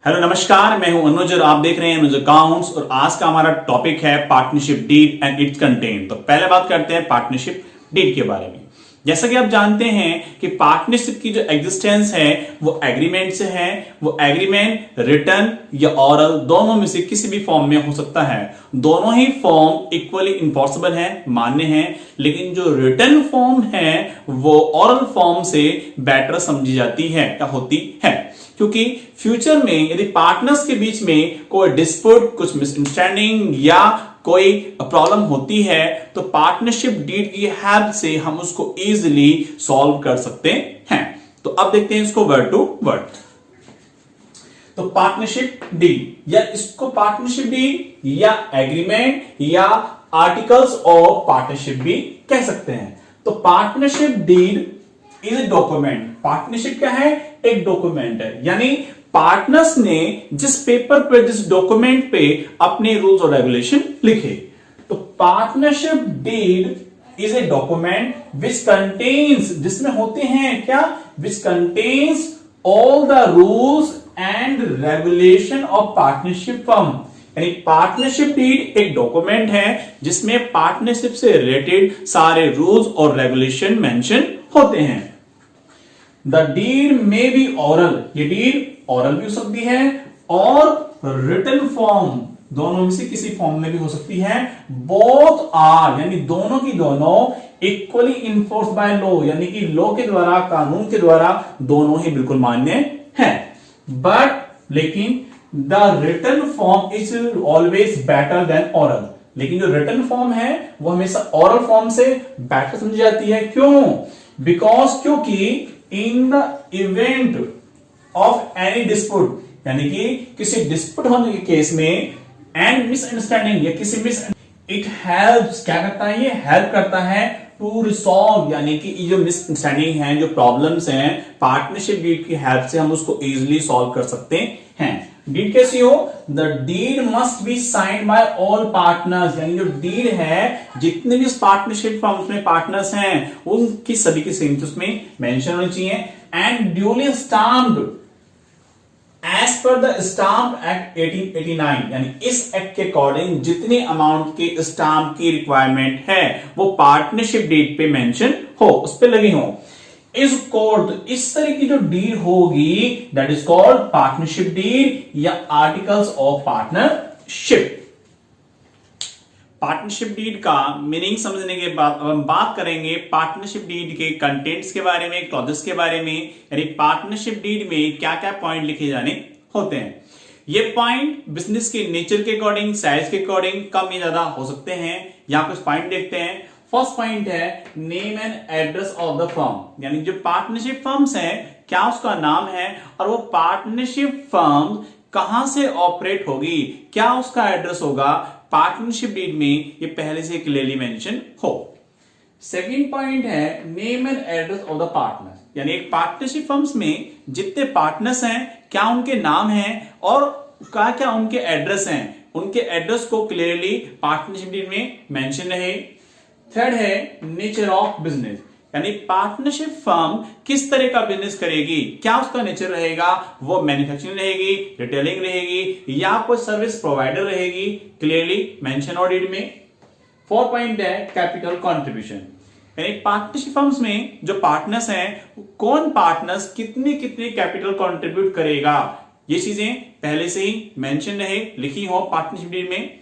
Hello नमस्कार, मैं हूं अनुज और आप देख रहे हैं अनुज अकाउंट्स। और आज का हमारा टॉपिक है partnership deed and it's content. तो पहले बात करते हैं पार्टनरशिप डीड के बारे में। जैसा कि आप जानते हैं कि पार्टनरशिप की जो एग्जिस्टेंस है वो एग्रीमेंट से है। वो एग्रीमेंट रिटन या ऑरल दोनों में से किसी भी फॉर्म में हो सकता है। दोनों ही फॉर्म इक्वली इन्फोर्सेबल है, मान्य है, लेकिन जो रिटन फॉर्म है वो ऑरल फॉर्म से बेटर समझी जाती है या होती है, क्योंकि फ्यूचर में यदि पार्टनर्स के बीच में कोई डिस्प्यूट, कुछ मिसअंडरस्टैंडिंग या कोई प्रॉब्लम होती है तो पार्टनरशिप डीड की हेल्प से हम उसको इजीली सॉल्व कर सकते हैं। तो अब देखते हैं इसको वर्ड टू वर्ड। तो पार्टनरशिप डीड या इसको पार्टनरशिप डीड या एग्रीमेंट या आर्टिकल्स ऑफ पार्टनरशिप भी कह सकते हैं। तो partnership deed is a document. Partnership क्या है? एक डॉक्यूमेंट है, यानी पार्टनर्स ने जिस पेपर पे, जिस डॉक्यूमेंट पे अपने रूल्स और रेगुलेशन लिखे। तो partnership deed is a document which contains, जिसमें होते हैं क्या? Which contains all the rules and regulation of partnership firm. यानी पार्टनरशिप डीड एक डॉक्यूमेंट है जिसमें पार्टनरशिप से रिलेटेड सारे रूल्स और रेगुलेशन मेंशन होते हैं। द डीड में बी ऑरल, ये डीड ऑरल भी हो सकती है और रिटन फॉर्म, दोनों में से किसी फॉर्म में भी हो सकती है। बोथ आर, यानी दोनों की दोनों इक्वली इन्फोर्स बाय लॉ, यानी कि लॉ के द्वारा, कानून के द्वारा दोनों ही बिल्कुल मान्य है। बट लेकिन the written form is always better than oral. लेकिन जो रिटन फॉर्म है वो हमेशा ऑरल फॉर्म से बेटर समझी जाती है। क्यों? बिकॉज क्योंकि in the event of any dispute, यानी कि किसी डिस्प्यूट होने के केस में एंड मिसअंडरस्टैंडिंग या किसी इट हेल्प्स, क्या करता है? ये हेल्प करता है टू रिसॉल्व, यानी कि जो मिसअंडरस्टैंडिंग है, जो प्रॉब्लम्स हैं, पार्टनरशिप डीड की हेल्प से हम उसको इजीली सॉल्व कर सकते हैं। डीड कैसी हो? The deed must be signed by all partners, यानी जो डीड है, जितने भी पार्टनरशिप फर्म्स में पार्टनर्स हैं उनकी सभी की सिग्नेचर उसमें मेंशन होनी चाहिए। And duly stamped as per the stamp act 1889, यानी इस एक्ट के अकॉर्डिंग जितने अमाउंट के स्टाम्प की रिक्वायरमेंट है वो पार्टनरशिप डीड पे मेंशन हो, उस पे लगी हो। इज कॉल्ड, तो इस तरह की जो डीड होगी that is called partnership deed या articles of partnership. Partnership deed का मीनिंग समझने के बाद अब हम बात करेंगे पार्टनरशिप डीड के कंटेंट्स के बारे में, क्लॉजेस के बारे में, यानी पार्टनरशिप डीड में क्या क्या पॉइंट लिखे जाने होते हैं। ये पॉइंट बिजनेस के नेचर के अकॉर्डिंग, साइज के अकॉर्डिंग कम या ज्यादा हो सकते हैं। यहां कुछ पॉइंट देखते हैं। फर्स्ट पॉइंट है name and address of the firm, यानी जो पार्टनरशिप फर्म्स है क्या उसका नाम है और वो पार्टनरशिप फर्म कहां से ऑपरेट होगी, क्या उसका एड्रेस होगा, पार्टनरशिप डीड में ये पहले से क्लियरली मेंशन हो। सेकंड पॉइंट है name and address of the partner, यानी एक पार्टनरशिप फर्म्स में जितने पार्टनर्स हैं क्या उनके नाम हैं और क्या क्या उनके एड्रेस हैं, उनके एड्रेस को क्लियरली पार्टनरशिप डीड में मेंशन रहे। थर्ड है नेचर ऑफ बिजनेस, यानी पार्टनरशिप फर्म किस तरह का बिजनेस करेगी, क्या उसका नेचर रहेगा, वो मैन्युफैक्चरिंग रहेगी, रिटेलिंग रहेगी या कोई सर्विस प्रोवाइडर रहेगी, क्लियरली मेंशन और डीड में। फोर्थ पॉइंट है कैपिटल कंट्रीब्यूशन, यानी पार्टनरशिप फर्म्स में जो पार्टनर्स हैं कौन पार्टनर्स कितने कितने कैपिटल कंट्रीब्यूट करेगा, ये चीजें पहले से ही मेंशन रहे, लिखी हो पार्टनरशिप डीड में।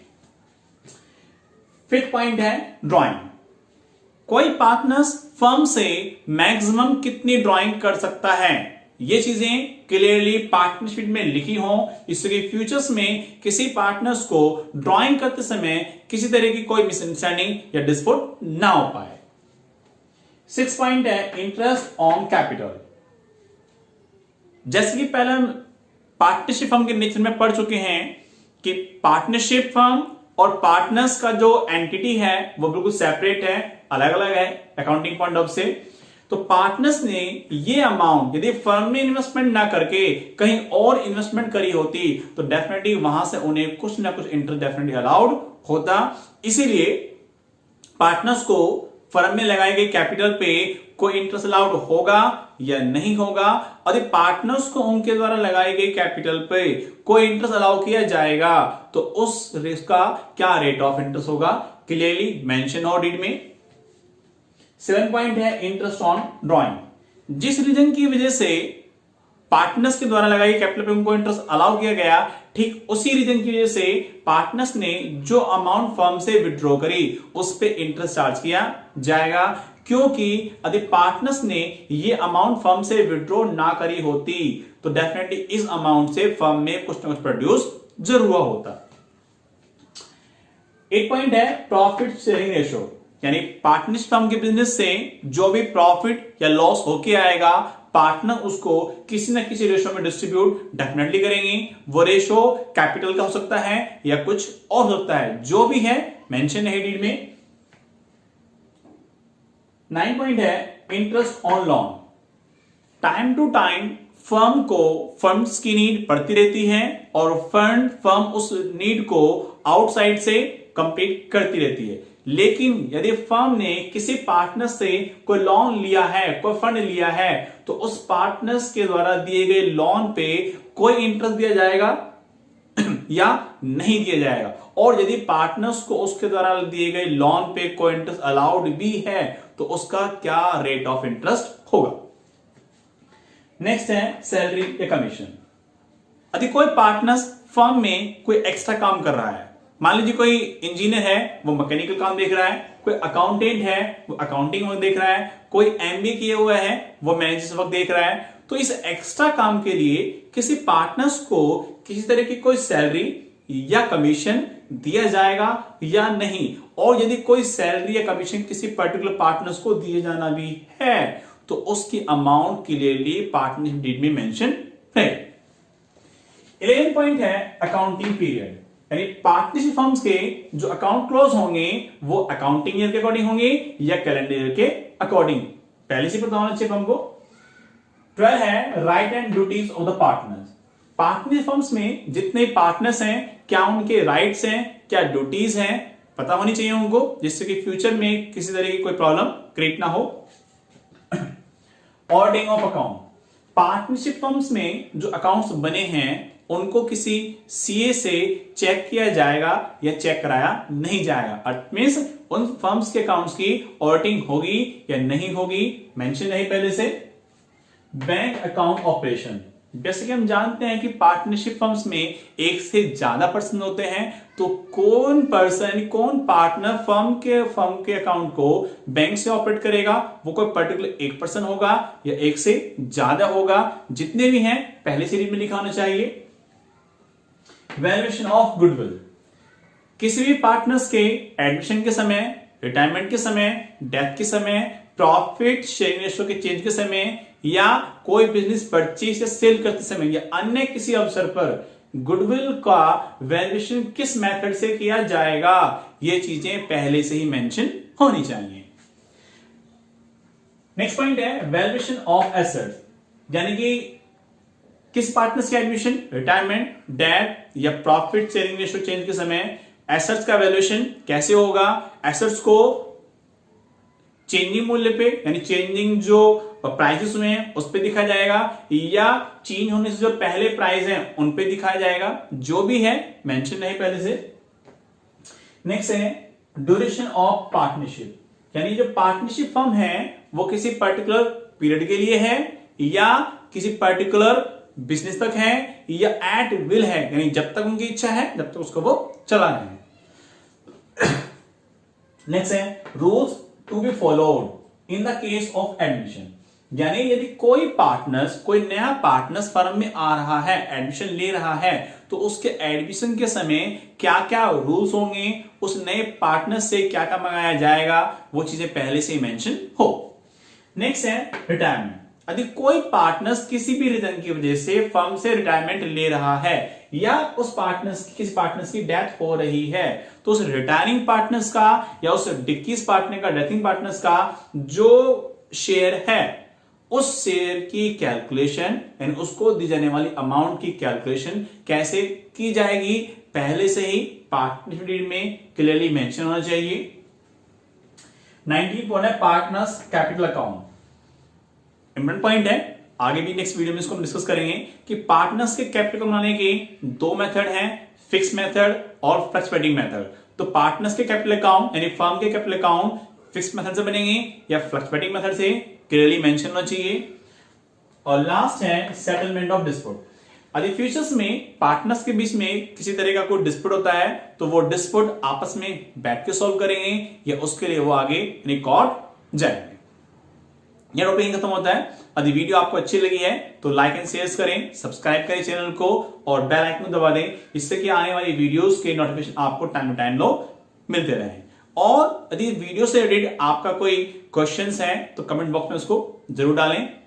फिफ्थ पॉइंट है ड्राइंग, कोई पार्टनर्स फर्म से मैक्सिमम कितनी ड्राइंग कर सकता है, ये चीजें क्लियरली पार्टनरशिप में लिखी हो, इससे फ्यूचर्स में किसी पार्टनर्स को ड्राइंग करते समय किसी तरह की कोई मिसअंडरस्टैंडिंग या डिस्प्यूट ना हो पाए। सिक्स पॉइंट है इंटरेस्ट ऑन कैपिटल, जैसे कि पहले हम पार्टनरशिप फर्म के नेचर में पढ़ चुके हैं कि पार्टनरशिप फर्म और पार्टनर्स का जो एंटिटी है वो बिल्कुल सेपरेट है, अलग अलग है अकाउंटिंग पॉइंट ऑफ से। तो पार्टनर्स ने ये अमाउंट यदि फर्म में इन्वेस्टमेंट ना करके कहीं और इन्वेस्टमेंट करी होती तो डेफिनेटली वहां से उन्हें कुछ ना कुछ इंटरेस्ट डेफिनेटली अलाउड होता। इसीलिए पार्टनर्स को फर्म में लगाए गए कैपिटल पे कोई इंटरेस्ट अलाउड होगा या नहीं होगा, और पार्टनर्स को उनके द्वारा लगाए गए कैपिटल पे कोई इंटरेस्ट अलाउ किया जाएगा तो उस रिस्क का क्या रेट ऑफ इंटरेस्ट होगा, क्लियरली मेंशन हो डीड में। 7 पॉइंट है इंटरेस्ट ऑन ड्रॉइंग। जिस रीजन की वजह से पार्टनर्स के द्वारा लगाई कैपिटल पे उनको इंटरेस्ट अलाउ किया गया, ठीक उसी रीजन की वजह से पार्टनर्स ने जो अमाउंट फर्म से विड्रॉ करी उस पे इंटरेस्ट चार्ज किया जाएगा, क्योंकि यदि पार्टनर्स ने ये अमाउंट फर्म से विड्रॉ ना करी होती तो डेफिनेटली इस अमाउंट से फर्म में कुछ ना कुछ प्रोड्यूस जरूर हुआ होता। 8 पॉइंट है प्रॉफिट शेयरिंग रेशो, यानी पार्टनरशिप फर्म के बिजनेस से जो भी प्रॉफिट या लॉस होके आएगा पार्टनर उसको किसी ना किसी रेशो में डिस्ट्रीब्यूट डेफिनेटली करेंगे। वो रेशो कैपिटल का हो सकता है या कुछ और हो सकता है, जो भी है मेंशन है डीड में। 9 पॉइंट है interest on loan. Time to time firm को फंड्स की नीड पड़ती रहती है और फर्म उस नीड को आउटसाइड से कंप्लीट करती रहती है, लेकिन यदि फर्म ने किसी पार्टनर से कोई लोन लिया है, कोई फंड लिया है, तो उस पार्टनर्स के द्वारा दिए गए लोन पे कोई इंटरेस्ट दिया जाएगा या नहीं दिया जाएगा, और यदि पार्टनर्स को उसके द्वारा दिए गए लोन पे कोई इंटरेस्ट अलाउड भी है तो उसका क्या रेट ऑफ इंटरेस्ट होगा। नेक्स्ट है सैलरी या कमीशन। यदि कोई पार्टनर्स फर्म में कोई एक्स्ट्रा काम कर रहा है, मान लीजिए कोई इंजीनियर है वो मैकेनिकल काम देख रहा है, कोई अकाउंटेंट है वो अकाउंटिंग वर्क देख रहा है, कोई एमबीए किए हुआ है वो मैनेजमेंट वर्क देख रहा है, तो इस एक्स्ट्रा काम के लिए किसी पार्टनर्स को किसी तरह की कोई सैलरी या कमीशन दिया जाएगा या नहीं, और यदि कोई सैलरी या कमीशन किसी पर्टिकुलर पार्टनर्स को दिए जाना भी है तो उसकी अमाउंट क्लियरली पार्टनरशिप डीड में मेंशन है। 11 पॉइंट है अकाउंटिंग पीरियड, यानी पार्टनरशिप फर्म्स के जो अकाउंट क्लोज होंगे वो अकाउंटिंग ईयर के अकॉर्डिंग होंगे या कैलेंडर ईयर के अकॉर्डिंग, पहले से पता होना चाहिए फर्म को। 12 है right and duties of the partners. Partnership firms में जितने पार्टनर्स हैं क्या उनके राइट्स हैं, क्या ड्यूटीज हैं, पता होनी चाहिए उनको, जिससे कि फ्यूचर में किसी तरह की कोई प्रॉब्लम क्रिएट ना हो। Auditing of account. Partnership firms में जो अकाउंट्स बने हैं उनको किसी सीए से चेक किया जाएगा या चेक कराया नहीं जाएगा, इट मींस उन फर्म्स के अकाउंट्स की ऑडिटिंग होगी या नहीं होगी, मेंशन है पहले से। Bank account operation. जैसे कि हम जानते हैं कि पार्टनरशिप फर्म्स में एक से ज्यादा पर्सन होते हैं, तो कौन पार्टनर फर्म के अकाउंट को बैंक से ऑपरेट करेगा, वो कोई पर्टिकुलर एक पर्सन होगा या एक से ज्यादा होगा, जितने भी हैं पहले से रीड में लिखा होना चाहिए। Valuation of goodwill. किसी भी पार्टनर्स के एडमिशन के समय, रिटायरमेंट के समय, डेथ के समय, प्रॉफिट शेयरिंग रेशो के चेंज के समय या कोई बिजनेस परचेज या सेल करते समय या अन्य किसी अवसर पर गुडविल का वैल्यूएशन किस मेथड से किया जाएगा, ये चीजें पहले से ही मेंशन होनी चाहिए। नेक्स्ट पॉइंट है वैल्यूएशन ऑफ एसेट्स, यानी कि किस पार्टनर्स के एडमिशन, रिटायरमेंट, डेथ या प्रॉफिट शेयरिंग रेशो चेंज के समय एसेट्स का वैल्यूएशन कैसे होगा। एसेट्स को चेंजिंग मूल्य पे, यानी चेंजिंग जो प्राइसेस हुए हैं उस पे दिखाया जाएगा, या चेंज होने से जो पहले प्राइस हैं उन पे दिखाया जाएगा, जो भी है मेंशन नहीं पहले से। नेक्स्ट है ड्यूरेशन ऑफ पार्टनरशिप, यानी जो पार्टनरशिप फर्म है वो किसी पर्टिकुलर पीरियड के लिए है या किसी पर्टिकुलर बिजनेस तक है या एट विल है, यानी जब तक उनकी इच्छा है जब तक उसको वो चलाना है। नेक्स्ट है rules to be followed in the case of admission, यानी यदि कोई नया पार्टनर्स फर्म में आ रहा है, एडमिशन ले रहा है, तो उसके एडमिशन के समय क्या क्या रूल्स होंगे, उस नए पार्टनर से क्या क्या मंगाया जाएगा, वो चीजें पहले से ही मेंशन हो। नेक्स्ट है रिटायरमेंट। यदि कोई पार्टनर्स किसी भी रीजन की वजह से फर्म से रिटायरमेंट ले रहा है या किसी पार्टनर्स की डेथ हो रही है, तो उस रिटायरिंग पार्टनर्स का या उस डिक्कीज पार्टनर का, डेथिंग पार्टनर्स का जो शेयर है उस शेयर की कैलकुलेशन, यानी उसको दी जाने वाली अमाउंट की कैलकुलेशन कैसे की जाएगी, पहले से ही पार्टनरशिप डीड में क्लियरली मेंशन होना चाहिए। 19 पॉइंट है partners capital account. Important point है, आगे भी नेक्स्ट वीडियो में इसको हम डिस्कस करेंगे कि पार्टनर्स के कैपिटल बनाने के दो मेथड हैं, फिक्स मेथड और फ्लक्चुएटिंग मेथड। तो पार्टनर्स के कैपिटल अकाउंट यानी फर्म के कैपिटल अकाउंट फिक्स मेथड से बनेंगे या फ्लक्चुएटिंग मेथड से, क्लियरली मेंशन होना चाहिए। और लास्ट है सेटलमेंट ऑफ डिस्प्यूट। यदि फ्यूचर्स में पार्टनर्स के बीच में किसी तरह का कोई डिस्प्यूट होता है तो वो डिस्प्यूट आपस में बैठ के सॉल्व करेंगे या उसके लिए वो आगे कोर्ट जाएंगे। यह टॉपिक खत्म होता है। यदि वीडियो आपको अच्छी लगी है तो लाइक एंड शेयर करें, सब्सक्राइब करें चैनल को और बेल आइकन दबा दें, जिससे कि आने वाली वीडियोस के नोटिफिकेशन आपको टाइम टू टाइम मिलते रहें। और यदि वीडियो से रिलेटेड आपका कोई क्वेश्चंस है तो कमेंट बॉक्स में उसको जरूर डालें।